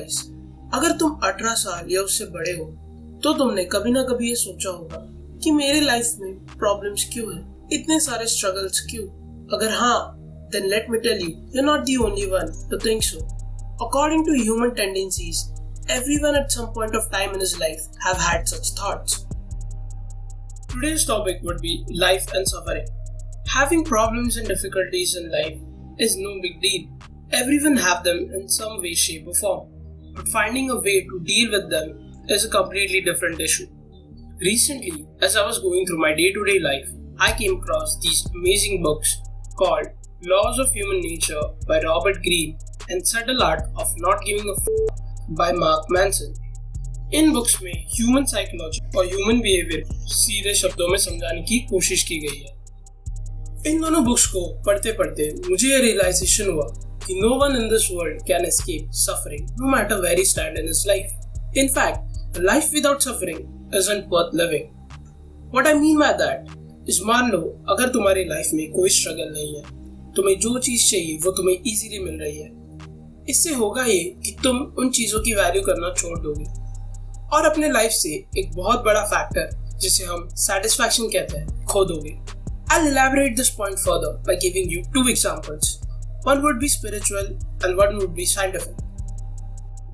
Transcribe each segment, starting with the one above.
Guys, अगर तुम 18 साल या उससे बड़े हो तो तुमने कभी ना कभी ये सोचा होगा कि मेरी लाइफ में प्रॉब्लम्स क्यों है, इतने सारे स्ट्रगल्स क्यों? अगर हाँ, then let me tell you, you're not the only one to think so. According to human tendencies, everyone at some point of time in his life have had such thoughts. Today's topic would be life and suffering. Having problems and difficulties in life is no big deal. Everyone have them in some way, shape or form. But finding a way to deal with them is a completely different issue. Recently, as I was going through my day-to-day life, I came across these amazing books called Laws of Human Nature by Robert Greene and Subtle Art of Not Giving a F*** by Mark Manson. In books में human psychology और human behaviour को सीधे शब्दों में समझाने की कोशिश की गई है। इन दोनों बुक्स को पढ़ते पढ़ते मुझे यह रियलाइजेशन हुआ कि no one in this world can escape suffering no matter where he stands in his life. In fact, a life without suffering isn't worth living. What I mean by that is, मान लो अगर तुम्हारी life में कोई struggle नहीं है, तुम्हें जो चीज चाहिए वो तुम्हें इजीली मिल रही है, इससे होगा ये कि तुम उन चीजों की वैल्यू करना छोड़ दोगे और अपने लाइफ से एक बहुत बड़ा फैक्टर जिसे हम सेटिस्फैक्शन कहते हैं खो दोगे। I'll elaborate this point further by giving you two examples. One would be spiritual and one would be scientific.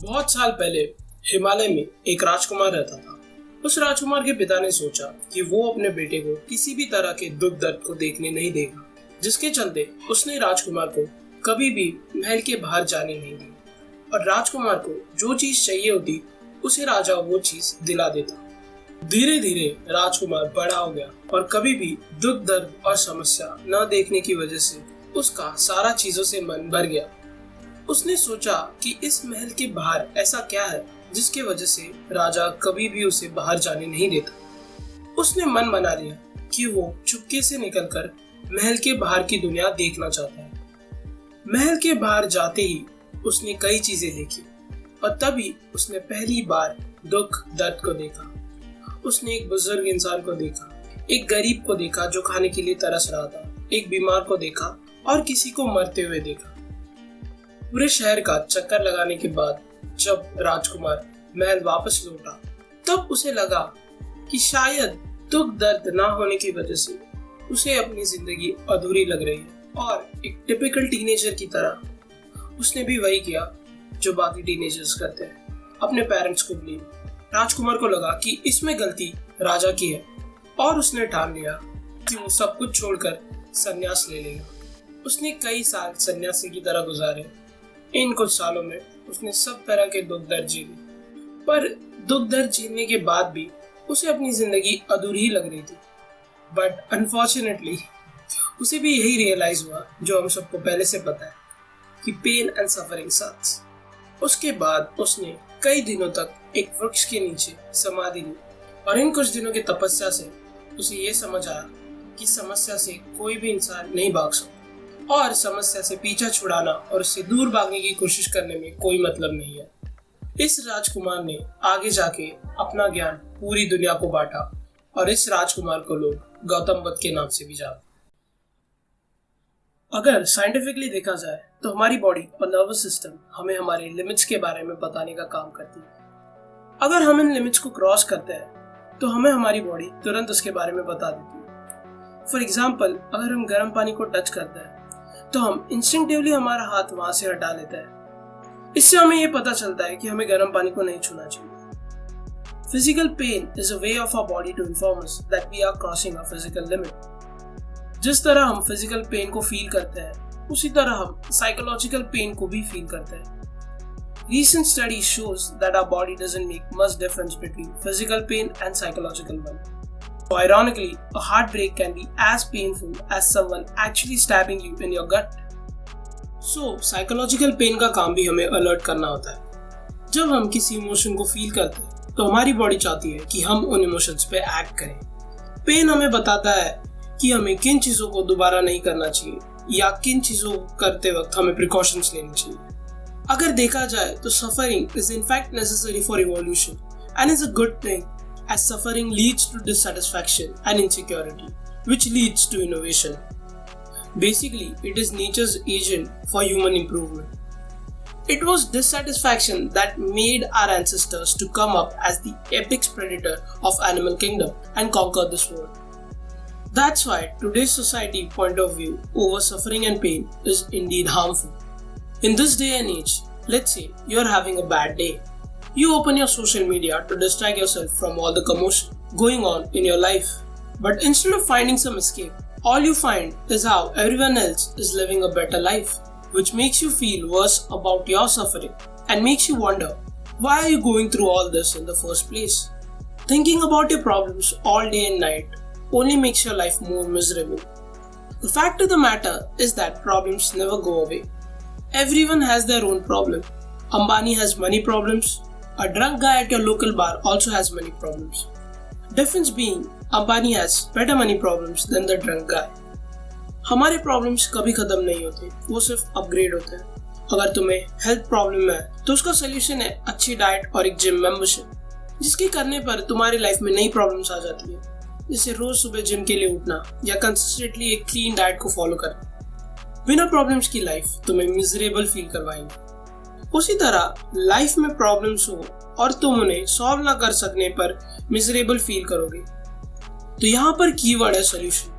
बहुत साल पहले हिमालय में एक राजकुमार रहता था। उस राजकुमार के पिता ने सोचा कि वो अपने बेटे को किसी भी तरह के दुख दर्द को देखने नहीं देगा, जिसके चलते उसने राजकुमार को कभी भी महल के बाहर जाने नहीं दी और राजकुमार को जो चीज चाहिए होती उसे राजा वो चीज दिला देता। धीरे धीरे राजकुमार बड़ा हो गया और कभी भी दुख दर्द और समस्या न देखने की वजह से उसका सारा चीजों से मन भर गया। उसने सोचा कि इस महल के बाहर ऐसा क्या है जिसके वजह से राजा कभी भी उसे बाहर जाने नहीं देता। उसने मन बना लिया कि वो चुपके से निकलकर महल के बाहर की दुनिया देखना चाहता है। महल के बाहर जाते ही उसने कई चीजें देखी और तभी उसने पहली बार दुख दर्द को देखा। उसने एक बुजुर्ग इंसान को देखा, एक गरीब को देखा जो खाने के लिए तरस रहा था, एक बीमार को देखा और किसी को मरते हुए देखा। पूरे शहर का चक्कर लगाने के बाद जब राजकुमार महल वापस लौटा तब उसे लगा कि शायद दुख दर्द ना होने की वजह से उसे अपनी जिंदगी अधूरी लग रही है और एक टिपिकल टीनेजर की तरह उसने भी वही किया जो बाकी टीनेजर्स करते हैं, अपने पेरेंट्स को ब्लेम। राजकुमार को लगा कि इसमें गलती राजा की है और उसने ठान लिया कि वो सब कुछ छोड़कर संन्यास ले लेगा। उसने कई साल सन्यासी की तरह गुजारे। इन कुछ सालों में उसने सब तरह के दुख दर्द झेले, पर दुख दर्द झेलने के बाद भी उसे अपनी जिंदगी अधूरी ही लग रही थी। बट अनफॉर्चुनेटली उसे भी यही रियलाइज हुआ जो हम सबको पहले से पता है कि पेन एंड सफरिंग सक्स। उसके बाद उसने कई दिनों तक एक वृक्ष के नीचे समाधि ली और इन कुछ दिनों की तपस्या से उसे ये समझ आया कि समस्या से कोई भी इंसान नहीं भाग सकता और समस्या से पीछा छुड़ाना और उससे दूर भागने की कोशिश करने में कोई मतलब नहीं है। इस राजकुमार ने आगे जाके अपना ज्ञान पूरी दुनिया को बांटा और इस राजकुमार को लोग गौतम बुद्ध के नाम से भी जानते। अगर साइंटिफिकली देखा जाए तो हमारी बॉडी और नर्वस सिस्टम हमें हमारे लिमिट्स के बारे में बताने का काम करती है। अगर हम इन लिमिट्स को क्रॉस करते हैं तो हमें हमारी बॉडी तुरंत उसके बारे में बता देती है। फॉर एग्जाम्पल, अगर हम गर्म पानी को टच करते हैं तो हम इंस्टिंक्टिवली हमारा हाथ वहां से हटा लेते हैं। इससे हमें यह पता चलता है कि हमें गर्म पानी को नहीं छूना चाहिए। Physical pain is a way of our body to inform us that we are crossing a physical limit. जिस तरह हम फिजिकल पेन को फील करते हैं उसी तरह हम साइकोलॉजिकल पेन को भी फील करते हैं। Recent study shows that our body doesn't make much difference between physical pain and psychological one. So ironically, a heartbreak can be as painful as someone actually stabbing you in your gut. So psychological pain का काम भी हमें alert करना होता है। जब हम किसी इमोशन को फील करते हैं तो हमारी बॉडी चाहती है कि हम उन इमोशंस पे एक्ट करें। पेन हमें बताता है कि हमें किन चीजों को दोबारा नहीं करना चाहिए या किन चीजों को करते वक्त हमें प्रिकॉशंस लेनी चाहिए। अगर देखा जाए तो suffering is in fact necessary for evolution and is a good thing as suffering leads to dissatisfaction and insecurity which leads to innovation. Basically it is nature's agent for human improvement. It was dissatisfaction that made our ancestors to come up as the apex predator of animal kingdom and conquer this world. That's why today's society point of view over suffering and pain is indeed harmful. In this day and age, let's say you're having a bad day. You open your social media to distract yourself from all the commotion going on in your life. But instead of finding some escape, all you find is how everyone else is living a better life, which makes you feel worse about your suffering and makes you wonder, why are you going through all this in the first place? Thinking about your problems all day and night only makes your life more miserable. The fact of the matter is that problems never go away. Everyone has their own problem. Ambani has money problems. A drunk guy at your local bar also has money problems. Difference being, Ambani has better money problems than the drunk guy. हमारे problems कभी खत्म नहीं होते, वो सिर्फ upgrade होते हैं. अगर तुम्हें हेल्थ प्रॉब्लम है तो उसका सोल्यूशन है अच्छी डाइट और एक जिम मेंबरशिप, जिसके करने पर तुम्हारी लाइफ में नई प्रॉब्लम्स आ जाती है, जैसे रोज सुबह जिम के लिए उठना या कंसिस्टेंटली एक क्लीन डाइट को फॉलो करना. बिना प्रॉब्लम्स की लाइफ तुम्हें मिजरेबल फील करवाएंगे. उसी तरह लाइफ में प्रॉब्लम्स हो और तुम उन्हें सॉल्व ना कर सकने पर मिजरेबल फील करोगे. तो यहाँ पर कीवर्ड है solution.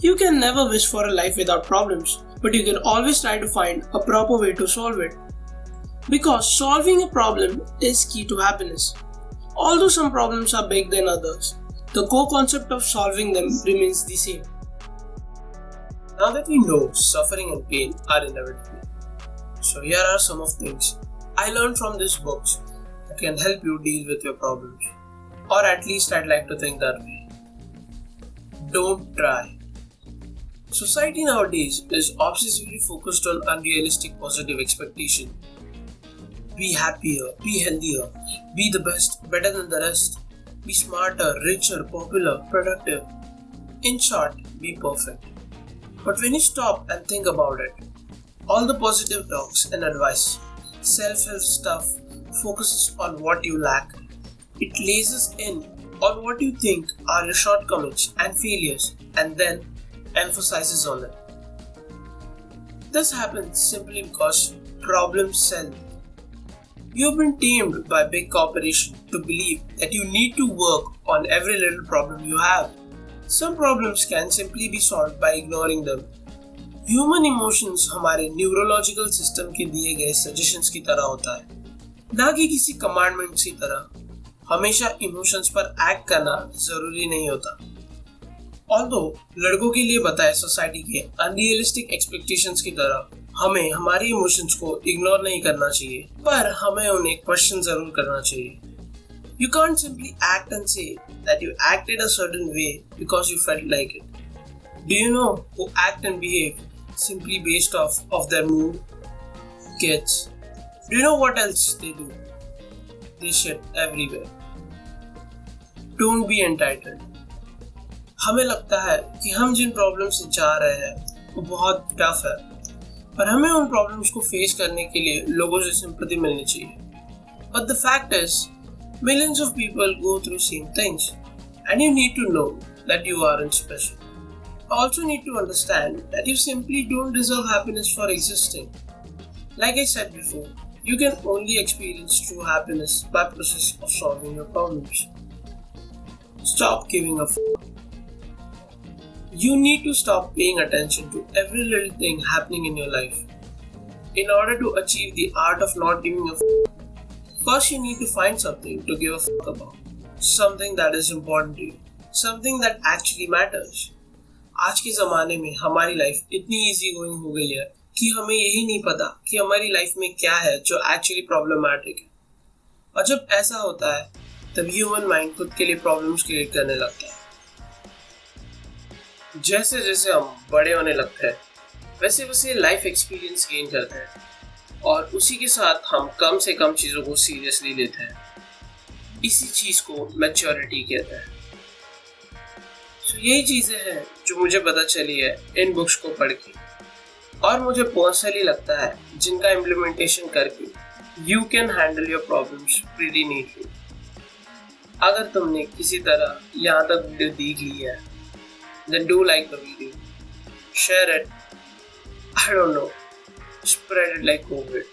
You can never wish for a life without problems, but you can always try to find a proper way to solve it. Because solving a problem is key to happiness. Although some problems are bigger than others, the core concept of solving them remains the same. Now that we know suffering and pain are inevitable, so here are some of things I learned from these books that can help you deal with your problems. Or at least I'd like to think that way. Don't try. Society nowadays is obsessively focused on unrealistic positive expectation. Be happier, be healthier, be the best, better than the rest, be smarter, richer, popular, productive. In short, be perfect. But when you stop and think about it, all the positive talks and advice, self-help stuff focuses on what you lack. It laces in on what you think are your shortcomings and failures and then emphasizes on it. This happens simply because problems sell. You've been tamed by big corporations to believe that you need to work on every little problem you have. Some problems can simply be solved by ignoring them. Human emotions हमारे neurological system के दिए गए suggestions की तरह होता है, ना कि किसी कमांडमेंट्स की तरह. हमेशा इमोशंस पर एक्ट करना जरूरी नहीं होता. Although लड़कों के लिए बताए सोसाइटी के अनरियलिस्टिक एक्सपेक्टेशंस की तरह हमें हमारी इमोशंस को इग्नोर नहीं करना चाहिए, पर हमें उन्हें क्वेश्चन जरूर करना चाहिए. You can't simply act and say that you acted a certain way because you felt like it. Do you know who act and behave simply based off of their mood? Kids. Do you know what else they do? They shit everywhere. Don't be entitled. हमें लगता है कि हम जिन problem से जा रहे हैं वो बहुत टफ है, पर हमें उन प्रॉब्लम्स को फेस करने के लिए लोगों से सिंपैथी मिलनी चाहिए. But the fact is, millions of people go through same things, and you need to know that you aren't special. You also need to understand that you simply don't deserve happiness for existing. Like I said before, you can only experience true happiness by process of solving your problems. Stop giving a f***. You need to stop paying attention to every little thing happening in your life. In order to achieve the art of not giving a f***, first you need to find something to give a f*** about. Something that is important to you. Something that actually matters. आज के ज़माने में हमारी life इतनी easy going हो गई है कि हमें यही नहीं पता कि हमारी लाइफ में क्या है जो एक्चुअली प्रॉब्लमैटिक है. और जब ऐसा होता है तब ह्यूमन माइंड खुद के लिए प्रॉब्लम्स क्रिएट करने लगता है. जैसे जैसे हम बड़े होने लगते हैं वैसे वैसे लाइफ एक्सपीरियंस गेन करते हैं और उसी के साथ हम कम से कम चीज़ों को सीरियसली लेते हैं. इसी चीज़ को मैच्योरिटी कहते हैं. तो यही चीज़ें हैं जो मुझे पता चली है इन बुक्स को पढ़ के, और मुझे पर्सनली लगता है जिनका इम्प्लीमेंटेशन करके you can handle your problems pretty neatly. अगर तुमने किसी तरह यहाँ तक वीडियो देख ली है, then do like the video, share it, I don't know, spread it like COVID.